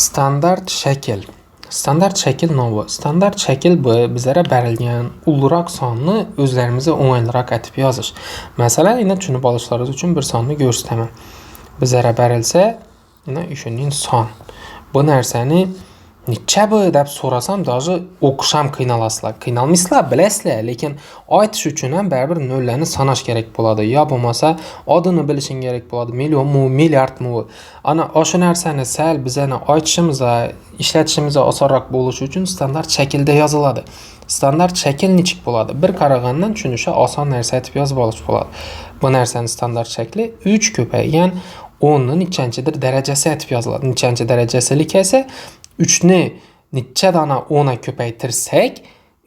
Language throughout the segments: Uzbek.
Standart shakl. Standart shakl nomi. Standart shakl bu bizlarga berilgan ulug'roq sonni o'zlarimizga o'ng'ayliroq aytib yozish. Masalan, yana tushunib olishlaringiz uchun bir sonni ko'rsataman. Bizlarga berilsa, mana shuning son. Bu narsani necha bu deb so'rasam, даже o'qish ham qiynalasizlar. Qiynalmaysizlar, bilasizlar, lekin aytish uchun ham baribir nollarni sanash kerak bo'ladi. Yo bo'lmasa, odini bilishing kerak bo'ladi. Millionmi, milliardmi? Ana o'sha narsani sal bizani aytishimizga, ishlatishimizga osonroq bo'lishi uchun standart shaklda yoziladi. Standart shakl nechik bo'ladi? Bir qaragandan tushunishi oson narsa aytib yozib olish bo'ladi. Bu narsaning standart shakli 3 ko'paygan 10 ning nechanchidir darajasi aytib yoziladi. Nechanchi darajasilik esa 3 ni necha dona 10 ga ko'paytirsak,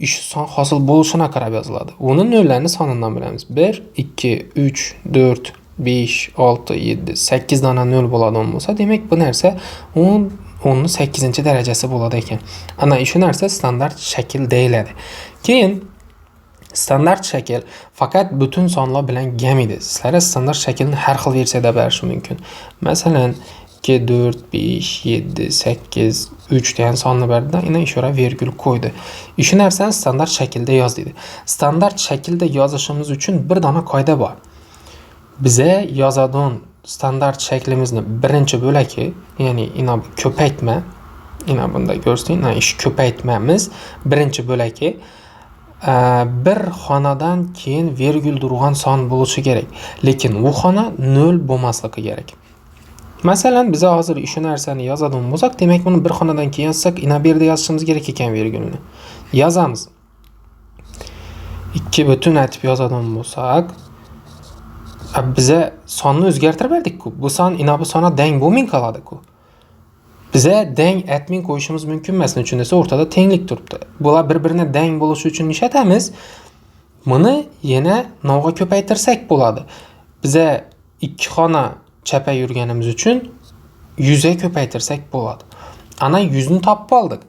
ish son hosil bo'lishina qarab yoziladi. Uni nollarni sonidan bilamiz. 1, 2, 3, 4, 5, 6, 7, 8 dona nol bo'ladigan bo'lsa, demak bu narsa 10 ning 8-darajasi bo'ladi ekan. Ana shu narsa standart shakl deyiladi. Keyin standart shakl faqat butun sonlar bilan gamaydi. Sizlar standart shaklni har xil versiyada berish mumkin. Masalan, 2, 4, 5, 7, 8, 3 degan sonni berdi, yana ishora virgul qo'ydi. Shu narsani standart shaklda yoz dedi. Standart shaklda yozishimiz uchun bir dona qoida bor. Bize yozadigan standart shaklimizni birinchi bo'laki, ya'ni ina ko'paytma, ina bunda ko'rsating, ish ko'paytmamiz birinchi bo'laki bir xonadan keyin virgul turgan son bo'lishi kerak. Lekin u xona 0 bo'lmasligi kerak. Masalan, biz hozir shu narsani yozadigan bo'lsak, demak buni bir xonadan keyin yozsak, ina bu yerda yozishimiz kerak ekan virgulni. Yozamiz. 2 butun aytib yozadigan bo'lsak, bize sonni o'zgartirib berdik-ku. Bu son ina bu sona deng bo'lmay qoladi-ku. Bize deng aytmay qo'yishimiz mumkin emas, chunki esa o'rtada tenglik turibdi. Bular bir-birini deng bo'lishi uchun ishlatamiz. Buni yana nolga ko'paytirsak bo'ladi. Bize 2 xona chapa yurganimiz uchun 100 ga ko'paytirsak bo'ladi. Ana 100 ni topib oldik.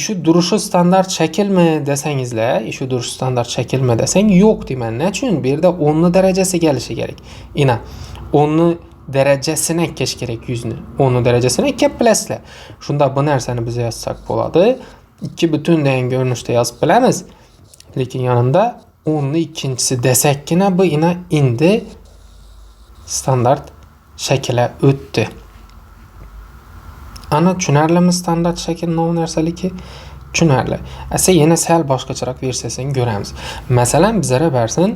Shu durishi standart shaklmi desangizlar, shu durishi standart shaklmi desang, yo'q deyman. Nechun? Bu yerda 10 ni darajasi kelishi kerak. Ina 10 ni darajasini ekkish kerak 100 ni. 10 ni darajasini ekkib bilasizlar. Shunda bu narsani biz yozsak bo'ladi. 2 butun degan ko'rinishda yozib bilamiz. Lekin yonida 10 ni ikkinchisi desakkina bu ina endi standart shakla o'tdi. Ana tushunarlimi standart shakl nomi narsaliki? Tushunarli. Asa yana sal boshqacharoq versiyasini ko'ramiz. Masalan, bizlarga bersin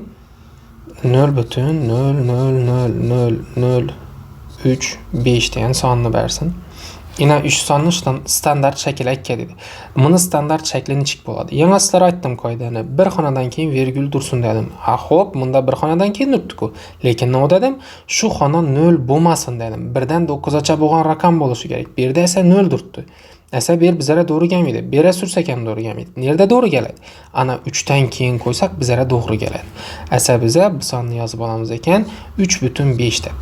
0.0000003 degan sonni bersin. Ina 3 sonni standart shakl akka dedi. Buni standart shakli nechik bo'ladi? Yana sizlarga aytdim qoidani. Bir xonadan keyin virgul tursin dedim. Ha, xo'p, bunda bir xonadan keyin turibdi-ku. Lekin nima dedim? Shu xona 0 bo'lmasin dedim. 1dan 9 gacha bo'lgan raqam bo'lishi kerak. Bu yerda esa 0 turibdi. Esa bir bizlarga to'g'ri kelmaydi. Bera sursak ham to'g'ri kelmaydi. Nerda to'g'ri keladi? Ana 3 dan keyin qo'ysak bizlarga to'g'ri keladi. Esa biza bu sonni yozib olamiz ekan 3.5 deb.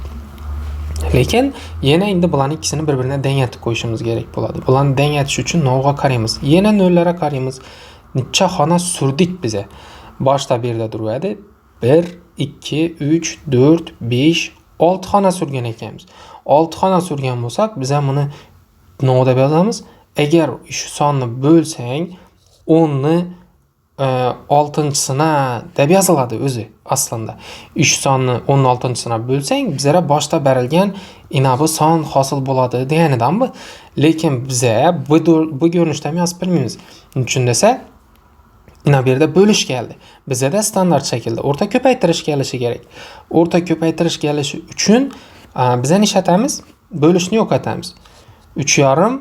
Lekin yana endi bularning ikkisini bir-birine deng etib qo'yishimiz kerak bo'ladi. Bularni deng etish uchun nolga qaraymiz. Yana nollarga qaraymiz. Necha xona surdik biza? Boshda bu yerda turadi. 1, 2, 3, 4, 5, 6 xona surgan ekanmiz. 6 xona surgan bo'lsak, biz ham buni nolga deb yozamiz. Agar shu sonni bo'lsang, 10 ni 6-sina deb yoziladi o'zi aslında. 3 sonni 16-sina bo'lsang, bizlara boshda berilgan ina bu son hosil bo'ladi deganidan bu. Lekin biza bu ko'rinishda ham yozib bilmaymiz. Chunki desa, ina bu yerda bo'lish keldi. Bizda standart shaklda o'rta ko'paytirish kelishi kerak. O'rta ko'paytirish kelishi uchun biz nima ishlatamiz? Bo'lishni yo'qotamiz. 3,5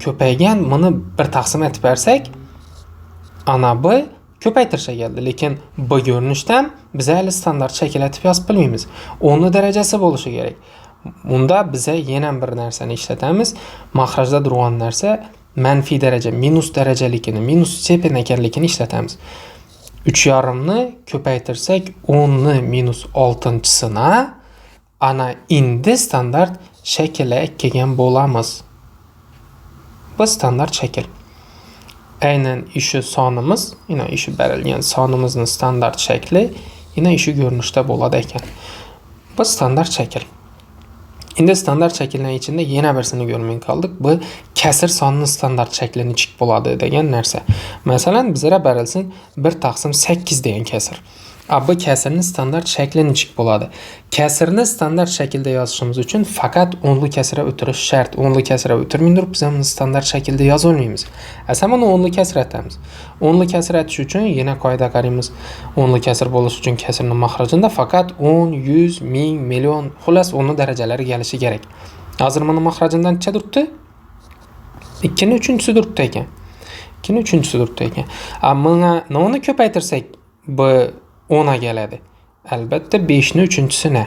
ko'paygan buni bir taqsim etib bersak, ana bu ko'paytirishga keldi. Lekin bu ko'rinishdan biz hali standart shakl etib yozib bilmaymiz. 10 ni darajasi bo'lishi kerak. Unda biz yana bir narsani ishlatamiz. Mahrajda turgan narsa manfiy daraja, minus darajaligini, minus stepen ekanligini ishlatamiz. 3,5 ni ko'paytirsak 10 ni minus 6-sina ana endi standart shaklga kelgan bo'lamiz. Bu standart shakl. Aynan shu sonimiz, yine shu berilgan sonimizning standart shakli yine shu ko'rinishda bo'ladi ekan. Bu standart shakl. İndi standart şəkillərin içində yenə birisini görməyə qaldıq. Bu kəsir sonunun standart şəklini içik buladı degan narsa. Məsələn, bizlərə bərilsin 1/8 degan kəsir. Bu kəsirin standart şəklini içik buladı. Kəsirini standart şəkildə yazışımız üçün faqat onlu kəsirə ötürüş şərt. Onlu kəsirə ötürmündür, biz onu standart şəkildə yaza olmayımız. Əsəm onu onlu kəsir etəmiz. Onlu kəsir etiş üçün yenə qayda qarıyımız. Onlu kəsir buluş üçün kəsirin məxrəcində faqat 10, 100, 1000, milyon, xulas onlu dərəcələri gəlişi gərək. Hazır bunun məxrəcində neçə durdu? 2-nin 3-cüsü durdu ekan. 2-nin 3-cüsü durdu ekan. Amma nə onu köpəytirsək bu 10'a gəladi. Əlbəttə 5-nin 3-cüsü nə?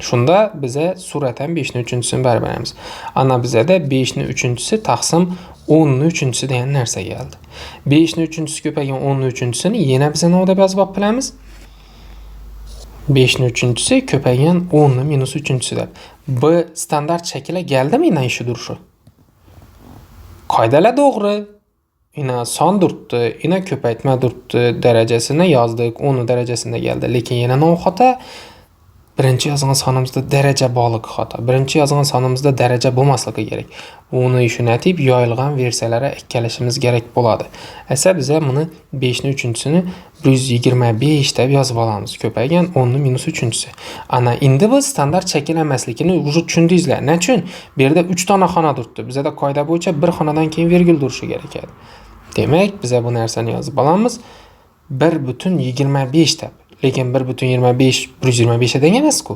Şunda bizə surətən 5-nin 3-cüsünü bərabərimiz. Ana bizə də 5-nin 3-cüsü təqsim 10'nin 3-cüsü deyən нәрsə gəldi. 5-nin 3-cüsü köpəyən 10'nin 3-cüsünü yenə bizə nə oda yazıb biləmiz? 5'nin 3-cüsü köpəyən 10'nin minus 3-cüsüdür. Bu standart şəkilə gəldimi ilə işi duruşu? Qaydalar doğru. Yine son durdu, yine köpəytmə durdu dərəcəsinə yazdıq, 10 dərəcəsində gəldi. Lakin yenə nə xata? Birinci yazılan sanımızda dərəcə balıq xata. Birinci yazılan sanımızda dərəcə bulmaslığı gerek. Onu işinətib yayılğan versiyalara əkəlişimiz gerek buladı. Əsə bizə bunu 5'nin 3-cüsünü 125 dəb yazıb alamız. Köpəyən 10'nun minus 3-cüsü. Ana indi bu standart şəkil əməslikini vücud üçündə izlə. Nə üçün? Bir də 3 dana xana durdu. Bizə də qayda boyunca bir xanadan keyin vergül duruşu gerekədi. Demək, bizə bu nərsəni yazıb alamız 1,25 dəb. Lakin 1,25 125-ə dəng emas ki.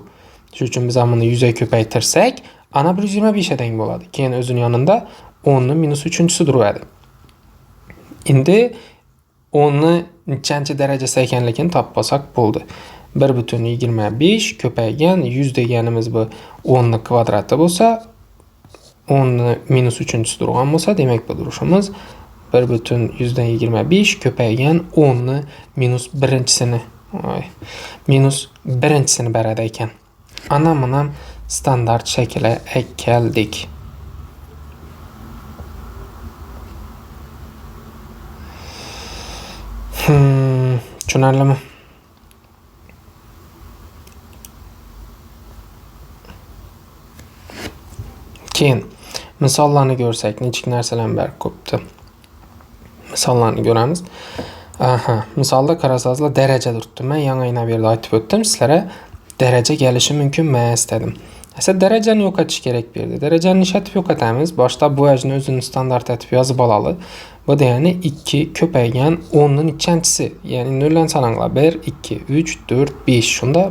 Şu üçün biz bunu 100'ə köpəytirsək, ana 125'ə dəng boladı. Keyin özünün yanında 10'nun minus 3-cüsü dururdu. İndi 10'nu neçənci dərəcəsi ekənlikini tapmasaq buldu. 1,25 köpəyən 100 degənimiz bu 10'nu kvadratı bolsa, 10'nu minus 3-cüsü durğan bolsa, demək bu duruşumuz 1,25 köpəyən 10'nu minus 1-cisini minus 1-cisini bərədəykən anamınam standart şəkilə əkəldik. Düşünərlimi? Keyin misallarını görsək, neçik nərsələn bərk qopdu. Misallarını görəmiz. Misalda qarasazla dərəcə durdu. Mən yana ilə bir də aytıb ötdüm. Sizlərə dərəcə gəlişi mümkün mən istədim. Əsə dərəcəni yox etiş gerek birdi. Dərəcəni işətib yox etəmiz. Başda bu əcini özünün standart etib yazıb alalı. Bu da yəni 2 köpəyən 10'nun içəncisi. Yəni nölən sananla 1, 2, 3, 4, 5. Şunda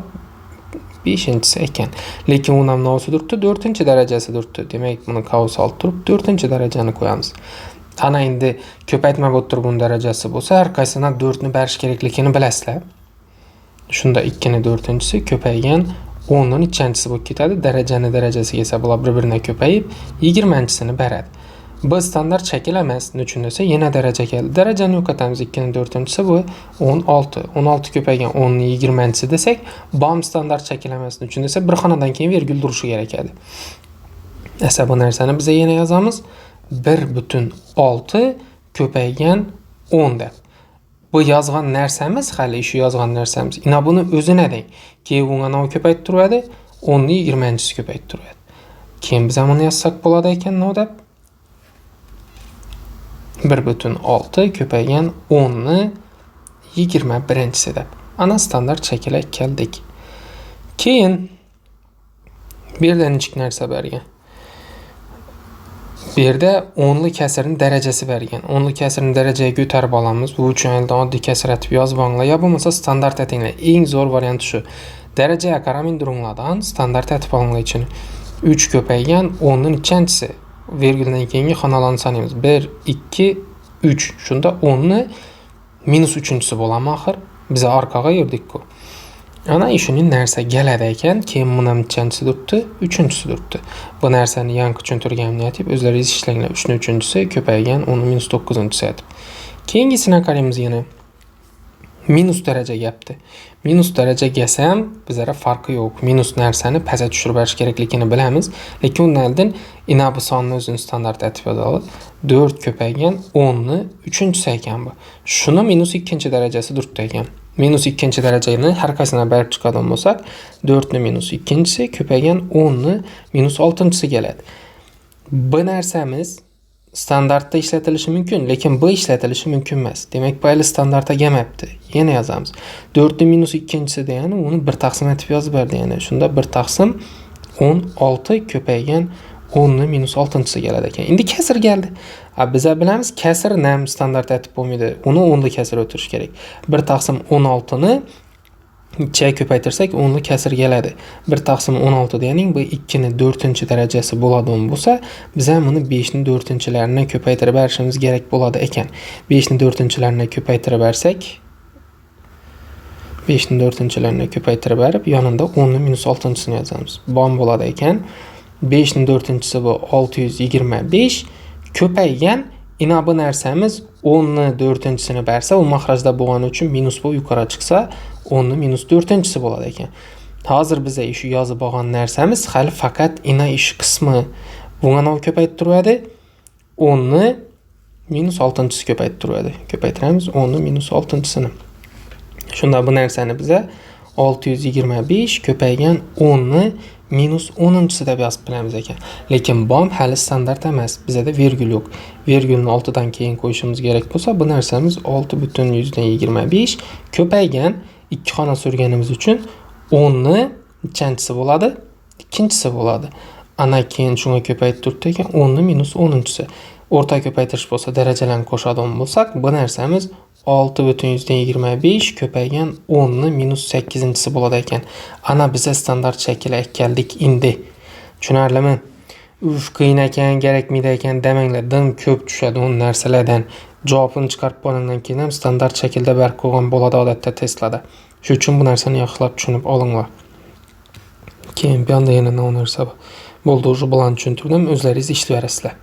5-incisi ekən. Lakin onam nə olsa durdu? 4-cü dərəcəsi durdu. Demək bunu kaos alt durub 4-cü dərəcəni qoyamız. Ana indi köpəytmə botur bunun dərəcəsi bolsa, hər qaysına 4'nü bəriş gereklikini biləsilər. Şunda 2'ni 4-cüsü köpəyən 10'nun içəncisi bu kitədir. Dərəcəsi yesə bula bir-birinə köpəyib 20-cisini bərəd. Bu standart şəkil əməz. Üçündəsə yenə dərəcə gəldi. Dərəcəni yox etəmiz 2'nin 4-cüsü bu 16. 16 köpəyən 10'nun 20-cisi desək, BAM standart şəkil əməzin üçündəsə bir xanadan keyin vergül duruşu gerekədi. Əsə bu nərsəni bizə yenə yazamız. 1,6 köpəyən 10 dəb. Bu yazğan nərsəmiz, xəli işi yazğan nərsəmiz. İna bunu özü nə deyik? Ki, buna nə köpəytdirədi? 10'nu 20-cisi köpəytdirədi. Kim bizə bunu yazsaq buladı ikən nə o dəb? 1,6 köpəyən 10'nu 21-cisi dəb. Ana standart şəkilə gəldik. Keyin bir də neçik nərsə bərgən. Bir də 10'lu kəsirin dərəcəsi vergən. 10'lu kəsirin dərəcəyə götərib alamız. Bu üçün əldə adlı kəsir etib yazıb anla. Ya bulmasa standart etinlə. En zor variantı şu. Dərəcəyə qaramin durumlardan standart etib alınla üçün 3 köpəyən 10'nun içəncisi. Vergüldən keyin xanalarını sanıyımız. 1, 2, 3. Şunda 10'nu minus 3-cüsü bolan axır. Bizə arqağa yerdik ki. Ana işinin nərsə gələdəykən keyin buna neçəncisi durdu? 3-cüsü durdu. Bu nərsəni yankı üçün türgəmini etib özləri iz işləyinlə 3'ün 3-cüsü köpəyən 10'un minus 9-cüsü etib. Keyingisinə qarayımız yenə minus dərəcə gəbdi. Minus dərəcə gəlsəm bizlərə farkı yox. Minus nərsəni pəsə düşürüb əriş gereklikini biləmiz. Lakin onun əldən ina bu sanını özünün standart etib adalı. 4 köpəyən 10'nu 3-cüsü ekən bu. Şunu minus 2-ci dərəcəsi durdu ekən. minus ikkinchi darajani har qaysini berib chiqadigan bo'lsak, 4 ni minus ikkinchisi ko'paygan 10 ni minus 6-si keladi. Bu narsamiz standartda ishlatilishi mumkin, lekin bu ishlatilishi mumkin emas. Demak, bu hali standartga kelmabdi. Yana yozamiz. 4 ni minus ikkinchisi degani uni 1 taqsim etib yozib berdi. Ya'ni shunda 1 taqsim 16 ko'paygan 10 ni minus 6-si keladi ekan. Endi kasr keldi. Biz bilamiz, kasr nam standart etib bo'lmaydi. Uni 10 li kasr o'tirish kerak. 1 taqsim 16 ni 2 ko'paytirsak 10 li kasr keladi. 1 taqsim 16 deganing bu 2 ni 4-darajasi bo'ladigan bo'lsa, biz ham uni 5 ni 4-larini ko'paytirib berishimiz kerak bo'ladi ekan. 5 ni 4-larini ko'paytirib bersak, 5 ni 4-larini ko'paytirib berib, yonida 10 ni minus 6-sini yozamiz. Bom bo'ladi ekan. 5 ni 4-si bu 625 ko'paygan, ina bu narsamiz 10 ni 4-sini bersa, u mahrajda bo'lgani uchun minus bo'lib yuqori chiqsa, 10 ni minus 4-si bo'ladi ekan. Hozir biz shu yozib olgan narsamiz hali faqat ina ish qismi. Buni ko'paytirib turadi. 10 ni minus 6-si ko'paytirib turadi. Ko'paytiramiz 10 ni minus 6-sini. Shunda bu narsani biza 625 ko'paygan 10 ni minus 10-si deb yozib bilamiz ekan. Lekin bom hali standart emas. Bizda virgul yo'q. Virgulni 6dan keyin qo'yishimiz kerak bo'lsa, bu narsamiz 6,25 ko'paygan 2 xona surganimiz uchun 10 ni nechanchisi bo'ladi? Ikkinchisi bo'ladi. Ana keyin shunga ko'paytirib turibdi ekan 10 ni minus 10-si. O'rta ko'paytirish bo'lsa, darajalarni qo'shadigan bo'lsak, bu narsamiz 6,25 ko'paygan 10 ni minus 8-si bo'ladi ekan. Ana biza standart shaklga keldik endi. Tushunarlimi? Qiyin ekan, kerakmaydi ekan demanglar. Dim ko'p tushadi u narsalardan. Javobini chiqarib bo'lgandan keyin ham standart shaklda berib qo'ygan bo'ladi odatda testlarda. Shuning uchun bu narsani yaxshilab tushunib olinglar. Keyin bu yerda yana nima narsa bor. Bo'ldi, o'sha bilan tushuntirdim, o'zlaringiz ishlayverasizlar.